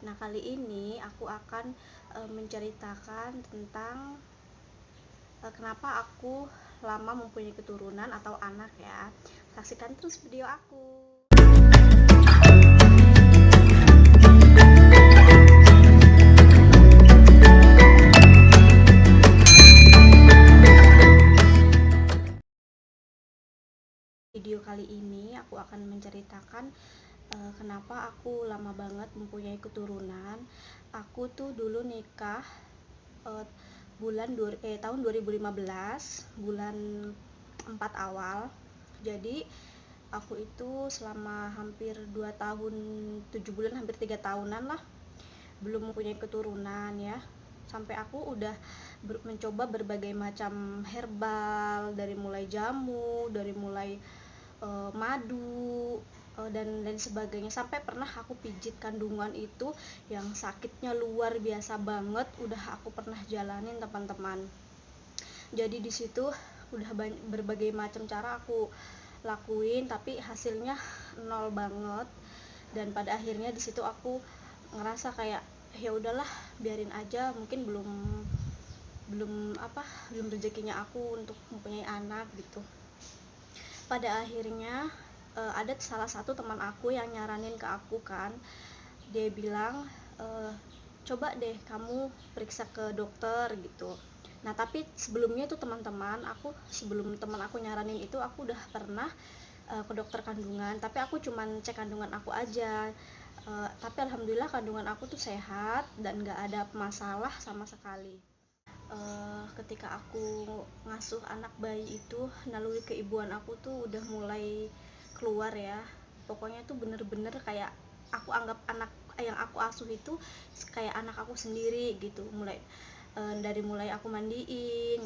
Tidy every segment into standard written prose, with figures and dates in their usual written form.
Nah, kali ini aku akan menceritakan tentang kenapa aku lama mempunyai keturunan atau anak ya. Saksikan terus video aku. Video kali ini aku akan menceritakan kenapa aku lama banget mempunyai keturunan. Aku tuh dulu nikah uh, tahun 2015, bulan 4 awal. Jadi aku itu selama hampir 2 tahun 7 bulan, hampir 3 tahunan lah belum mempunyai keturunan ya. Sampai aku udah mencoba berbagai macam herbal, dari mulai jamu, dari mulai madu, dan sebagainya, sampai pernah aku pijit kandungan itu yang sakitnya luar biasa banget, udah aku pernah jalanin teman-teman. Jadi di situ udah berbagai macam cara aku lakuin, tapi hasilnya nol banget. Dan pada akhirnya di situ aku ngerasa kayak ya udahlah, biarin aja, mungkin belum rezekinya aku untuk mempunyai anak gitu. Pada akhirnya ada salah satu teman aku yang nyaranin ke aku kan, dia bilang coba deh kamu periksa ke dokter gitu. Nah, tapi sebelumnya itu teman-teman, sebelum teman aku nyaranin itu aku udah pernah ke dokter kandungan, tapi aku cuman cek kandungan aku aja. Tapi alhamdulillah kandungan aku tuh sehat dan gak ada masalah sama sekali. Ketika aku ngasuh anak bayi itu, naluri keibuan aku tuh udah mulai keluar ya. Pokoknya tuh bener-bener kayak aku anggap anak yang aku asuh itu kayak anak aku sendiri gitu. Dari mulai aku mandiin,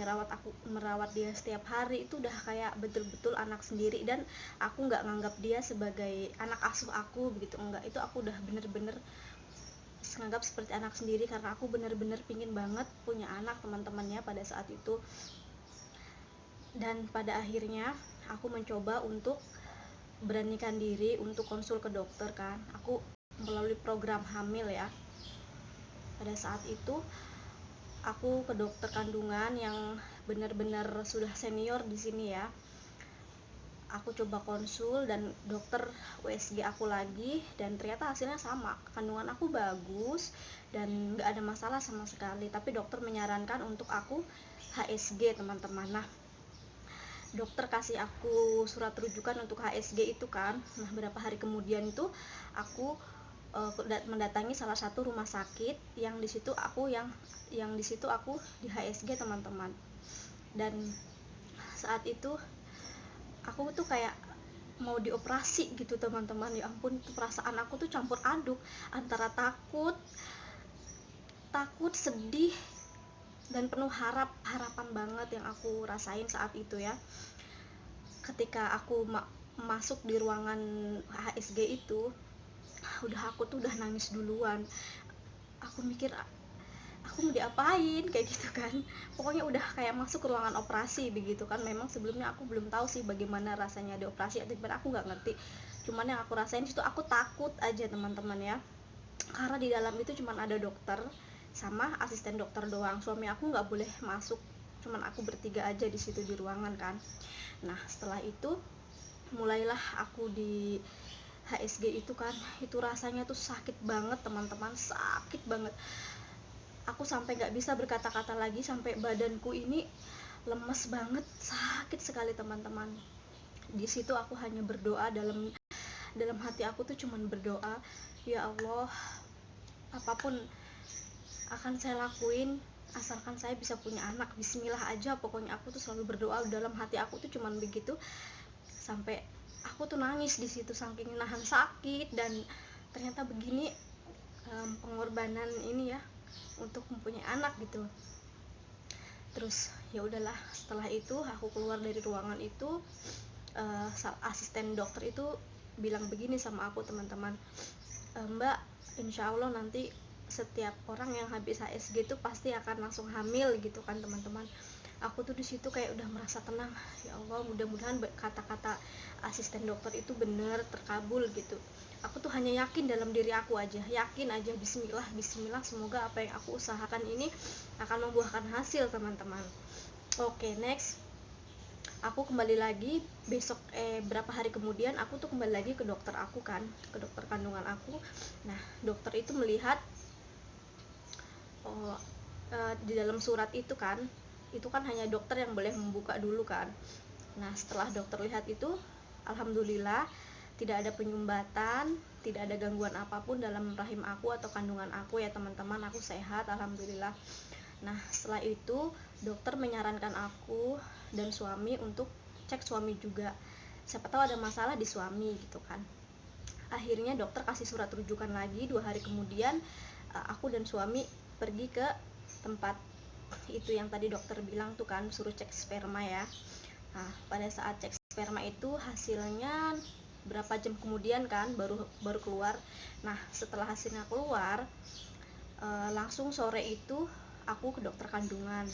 merawat dia setiap hari, itu udah kayak betul-betul anak sendiri, dan aku nggak nganggap dia sebagai anak asuh aku begitu, enggak. Itu aku udah bener-bener nganggap seperti anak sendiri, karena aku bener-bener pingin banget punya anak teman-temannya pada saat itu. Dan pada akhirnya aku mencoba untuk beranikan diri untuk konsul ke dokter kan. Aku melalui program hamil ya. Pada saat itu aku ke dokter kandungan yang benar-benar sudah senior di sini ya. Aku coba konsul dan dokter USG aku lagi, dan ternyata hasilnya sama, kandungan aku bagus dan nggak ada masalah sama sekali. Tapi dokter menyarankan untuk aku HSG teman-teman. Nah, dokter kasih aku surat rujukan untuk HSG itu kan. Nah, beberapa hari kemudian itu aku mendatangi salah satu rumah sakit yang di situ aku di HSG teman-teman. Dan saat itu aku tuh kayak mau dioperasi gitu teman-teman. Ya ampun, perasaan aku tuh campur aduk antara takut, sedih, dan penuh harapan banget yang aku rasain saat itu ya. Ketika aku masuk di ruangan HSG itu, aku tuh udah nangis duluan. Aku mikir aku mau diapain kayak gitu kan. Pokoknya udah kayak masuk ke ruangan operasi begitu kan. Memang sebelumnya aku belum tahu sih bagaimana rasanya dioperasi atau gimana, aku nggak ngerti. Cuman yang aku rasain itu aku takut aja teman-teman ya, karena di dalam itu cuman ada dokter sama asisten dokter doang. Suami aku nggak boleh masuk, cuman aku bertiga aja di situ di ruangan kan. Nah, setelah itu mulailah aku di HSG itu kan. Itu rasanya tuh sakit banget teman-teman, sakit banget. Aku sampai nggak bisa berkata-kata lagi, sampai badanku ini lemes banget, sakit sekali teman-teman. Di situ aku hanya berdoa, dalam hati aku tuh cuman berdoa, ya Allah, apapun akan saya lakuin asalkan saya bisa punya anak, bismillah aja. Pokoknya aku tuh selalu berdoa, dalam hati aku tuh cuman begitu. Sampai aku tuh nangis di situ saking nahan sakit. Dan ternyata begini pengorbanan ini ya untuk mempunyai anak gitu. Terus ya udahlah, setelah itu aku keluar dari ruangan itu, asisten dokter itu bilang begini sama aku teman-teman, Mbak, insya Allah nanti setiap orang yang habis HSG itu pasti akan langsung hamil gitu kan teman-teman. Aku tuh di situ kayak udah merasa tenang, ya Allah mudah-mudahan kata-kata asisten dokter itu bener terkabul gitu. Aku tuh hanya yakin dalam diri aku aja, yakin aja, bismillah bismillah, semoga apa yang aku usahakan ini akan membuahkan hasil teman-teman. Oke, next aku kembali lagi besok, berapa hari kemudian aku tuh kembali lagi ke dokter aku kan, ke dokter kandungan aku. Nah dokter itu melihat, oh, di dalam surat itu kan hanya dokter yang boleh membuka dulu kan. Nah setelah dokter lihat itu, alhamdulillah tidak ada penyumbatan, tidak ada gangguan apapun dalam rahim aku atau kandungan aku ya teman-teman, aku sehat alhamdulillah. Nah setelah itu dokter menyarankan aku dan suami untuk cek suami juga, siapa tahu ada masalah di suami gitu kan. Akhirnya dokter kasih surat rujukan lagi 2 hari kemudian. Aku dan suami pergi ke tempat itu yang tadi dokter bilang tuh kan, suruh cek sperma ya. Nah pada saat cek sperma itu hasilnya berapa jam kemudian kan baru keluar. Nah setelah hasilnya keluar, langsung sore itu aku ke dokter kandungan.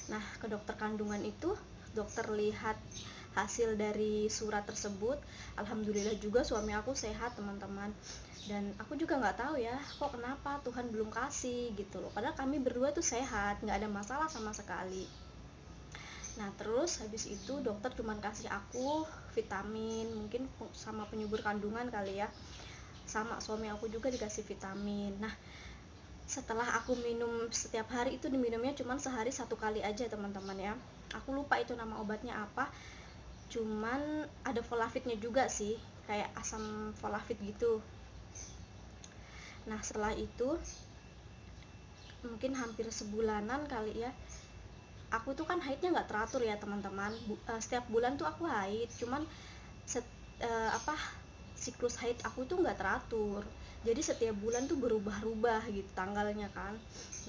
Nah ke dokter kandungan itu dokter lihat hasil dari surat tersebut, alhamdulillah juga suami aku sehat teman-teman. Dan aku juga nggak tahu ya kok kenapa Tuhan belum kasih gitu loh, padahal kami berdua tuh sehat, nggak ada masalah sama sekali. Nah terus habis itu dokter cuman kasih aku vitamin, mungkin sama penyubur kandungan kali ya, sama suami aku juga dikasih vitamin. Nah setelah aku minum setiap hari itu, diminumnya cuman sehari 1 kali aja teman-teman ya, aku lupa itu nama obatnya apa, cuman ada folavidnya juga sih, kayak asam folavid gitu. Nah setelah itu mungkin hampir sebulanan kali ya, aku tuh kan haidnya nggak teratur ya teman-teman. Setiap bulan tuh aku haid, cuman siklus haid aku tuh nggak teratur, jadi setiap bulan tuh berubah-ubah gitu tanggalnya kan.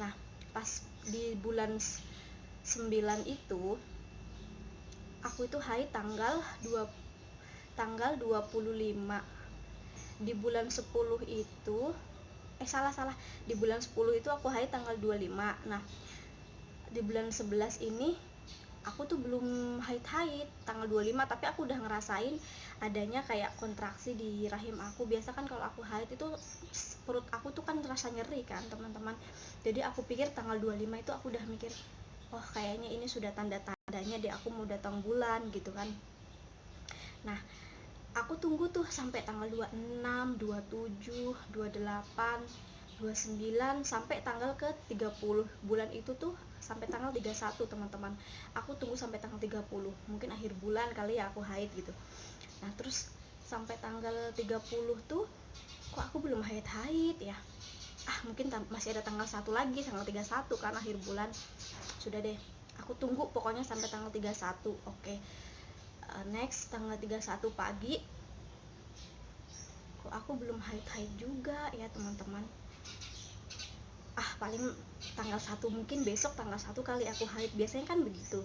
Nah pas di bulan 9 itu aku itu haid tanggal 25. Di bulan 10 itu salah, di bulan 10 itu aku haid tanggal 25. Nah di bulan 11 ini aku tuh belum haid tanggal 25, tapi aku udah ngerasain adanya kayak kontraksi di rahim aku. Biasa kan kalau aku haid itu perut aku tuh kan terasa nyeri kan teman-teman, jadi aku pikir tanggal 25 itu aku udah mikir, oh kayaknya ini sudah tanda-tandanya deh aku mau datang bulan gitu kan. Nah aku tunggu tuh sampai tanggal 26, 27, 28, 29 sampai tanggal ke 30. Bulan itu tuh sampai tanggal 31 teman-teman. Aku tunggu sampai tanggal 30. Mungkin akhir bulan kali ya aku haid gitu. Nah, terus sampai tanggal 30 tuh kok aku belum haid-haid ya. Mungkin masih ada tanggal 1 lagi, tanggal 31 kan akhir bulan. Sudah deh. Aku tunggu pokoknya sampai tanggal 31. Oke. Next tanggal 31 pagi kok aku belum haid juga ya teman-teman. Paling tanggal 1, mungkin besok tanggal 1 kali aku haid, biasanya kan begitu.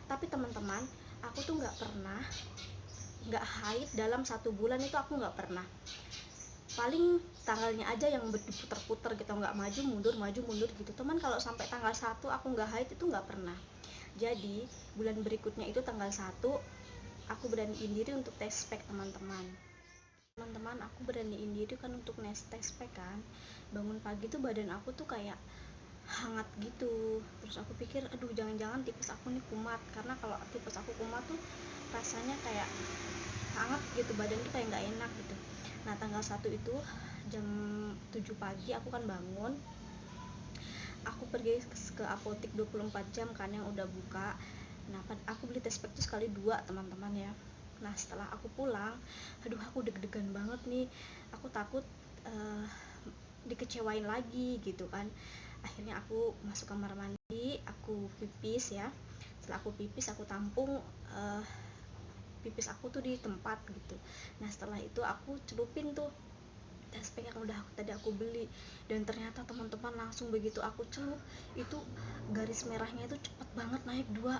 Tapi teman-teman, aku tuh nggak haid dalam 1 bulan itu, aku nggak pernah. Paling tanggalnya aja yang diputer-puter gitu, nggak maju mundur gitu teman. Kalau sampai tanggal 1 aku nggak haid itu nggak pernah. Jadi bulan berikutnya itu tanggal 1 aku beraniin diri untuk tes pack teman-teman. Aku beraniin diri kan untuk tes pack kan. Bangun pagi tuh badan aku tuh kayak hangat gitu. Terus aku pikir aduh jangan-jangan tipes aku nih kumat, karena kalau tipes aku kumat tuh rasanya kayak hangat gitu, badan tuh kayak nggak enak gitu. Nah tanggal 1 itu jam 7 pagi aku kan bangun, aku pergi ke apotik 24 jam kan yang udah buka. Nah aku beli tes pack tuh sekali 2 teman-teman ya. Nah setelah aku pulang, aduh aku deg-degan banget nih, aku takut dikecewain lagi gitu kan. Akhirnya aku masuk kamar mandi, aku pipis ya. Setelah aku pipis, aku tampung pipis aku tuh di tempat gitu. Nah setelah itu aku celupin tuh tes pack yang udah tadi aku beli, dan ternyata teman-teman langsung begitu aku celup itu garis merahnya itu cepet banget naik 2.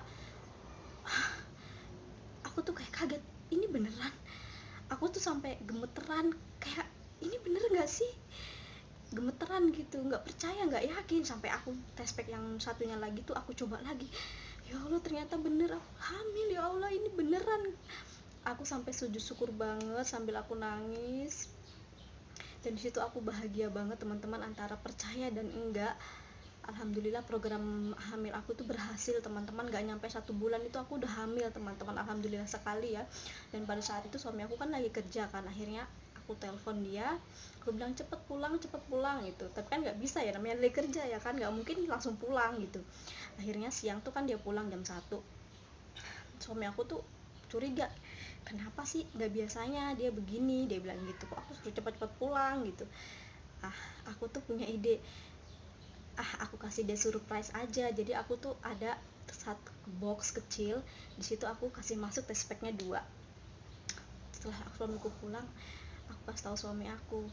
Aku tuh kayak kaget, ini beneran. Aku tuh sampai gemeteran, kayak ini bener gak sih, gemeteran gitu, nggak percaya, nggak yakin. Sampai aku tes pack yang satunya lagi tuh aku coba lagi, ya Allah ternyata bener aku hamil, ya Allah ini beneran. Aku sampai sujud syukur banget sambil aku nangis, dan disitu aku bahagia banget teman-teman, antara percaya dan enggak. Alhamdulillah program hamil aku tuh berhasil teman-teman, gak nyampe 1 bulan itu aku udah hamil teman-teman, alhamdulillah sekali ya. Dan pada saat itu suami aku kan lagi kerja kan, akhirnya aku telepon dia, aku bilang cepet pulang gitu, tapi kan nggak bisa ya, namanya lagi kerja ya kan, nggak mungkin langsung pulang gitu. Akhirnya siang tuh kan dia pulang jam 1. Suami aku tuh curiga, kenapa sih nggak biasanya dia begini, dia bilang gitu, kok aku suruh cepet-cepet pulang gitu. Aku tuh punya ide, aku kasih dia surprise aja. Jadi aku tuh ada satu box kecil, di situ aku kasih masuk test packnya 2. Setelah suamiku pulang, aku kasih tahu suami aku,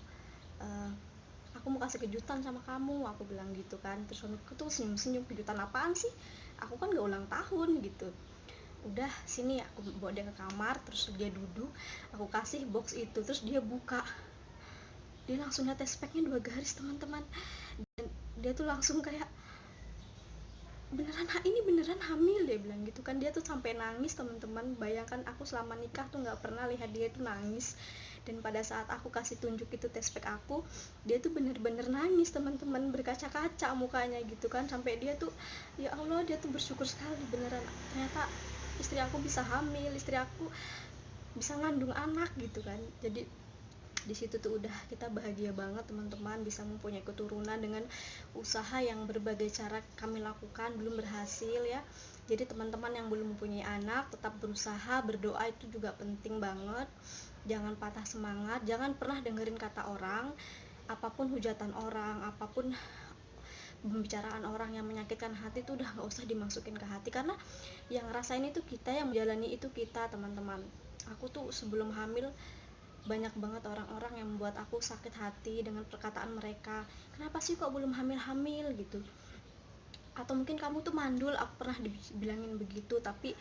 "Eh, aku mau kasih kejutan sama kamu," aku bilang gitu kan. Terus suamiku tuh senyum-senyum, kejutan apaan sih, aku kan gak ulang tahun gitu. Udah sini, aku bawa dia ke kamar, terus dia duduk, aku kasih box itu, terus dia buka, dia langsung lihat test packnya 2 garis teman-teman. Dan dia tuh langsung kayak, ini beneran hamil, dia bilang gitu kan. Dia tuh sampai nangis teman-teman, bayangkan aku selama nikah tuh nggak pernah lihat dia tuh nangis. Dan pada saat aku kasih tunjuk itu test pack aku, dia tuh bener-bener nangis teman-teman, berkaca-kaca mukanya gitu kan, sampai dia tuh, ya Allah, dia tuh bersyukur sekali beneran, ternyata istri aku bisa hamil, istri aku bisa ngandung anak gitu kan. Jadi di situ tuh udah kita bahagia banget teman-teman, bisa mempunyai keturunan dengan usaha yang berbagai cara kami lakukan, belum berhasil ya. Jadi teman-teman yang belum mempunyai anak, tetap berusaha, berdoa itu juga penting banget. Jangan patah semangat, jangan pernah dengerin kata orang, apapun hujatan orang, apapun pembicaraan orang yang menyakitkan hati itu udah gak usah dimasukin ke hati, karena yang ngerasain itu kita, yang menjalani itu kita teman-teman. Aku tuh sebelum hamil banyak banget orang-orang yang membuat aku sakit hati dengan perkataan mereka, kenapa sih kok belum hamil-hamil gitu, atau mungkin kamu tuh mandul, aku pernah dibilangin begitu. Tapi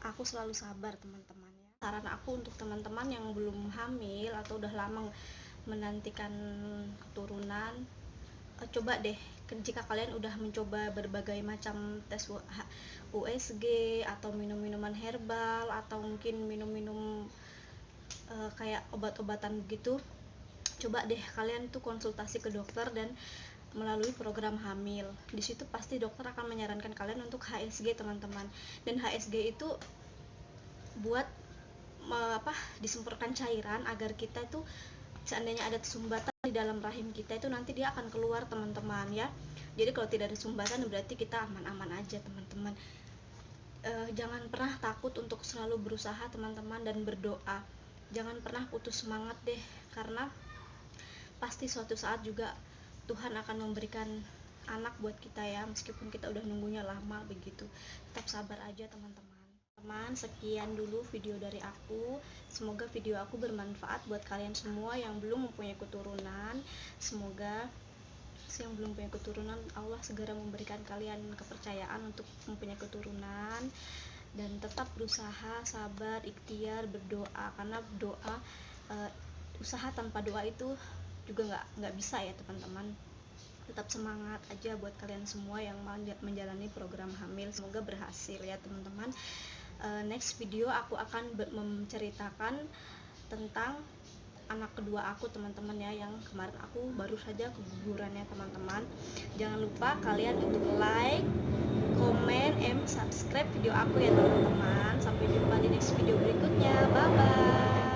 aku selalu sabar teman-teman ya. Saran aku untuk teman-teman yang belum hamil atau udah lama menantikan keturunan, coba deh, jika kalian udah mencoba berbagai macam tes USG atau minum-minuman herbal, atau mungkin minum-minum kayak obat-obatan begitu, coba deh kalian tuh konsultasi ke dokter dan melalui program hamil. Di situ pasti dokter akan menyarankan kalian untuk HSG teman-teman. Dan HSG itu buat disemprotkan cairan agar kita itu seandainya ada sumbatan di dalam rahim kita itu nanti dia akan keluar teman-teman ya. Jadi kalau tidak ada sumbatan berarti kita aman-aman aja teman-teman. Jangan pernah takut untuk selalu berusaha teman-teman, dan berdoa. Jangan pernah putus semangat deh, karena pasti suatu saat juga Tuhan akan memberikan anak buat kita ya, meskipun kita udah nunggunya lama begitu. Tetap sabar aja teman-teman. Sekian dulu video dari aku. Semoga video aku bermanfaat buat kalian semua yang belum mempunyai keturunan. Semoga yang belum punya keturunan, Allah segera memberikan kalian kepercayaan untuk mempunyai keturunan. Dan tetap berusaha, sabar, ikhtiar, berdoa, karena doa, usaha tanpa doa itu juga nggak bisa ya teman-teman. Tetap semangat aja buat kalian semua yang menjalani program hamil, semoga berhasil ya teman-teman. Next video aku akan menceritakan tentang anak kedua aku teman-teman ya, yang kemarin aku baru saja keguguran ya teman-teman. Jangan lupa kalian untuk like, komen, subscribe video aku ya teman-teman. Sampai jumpa di next video berikutnya, bye bye.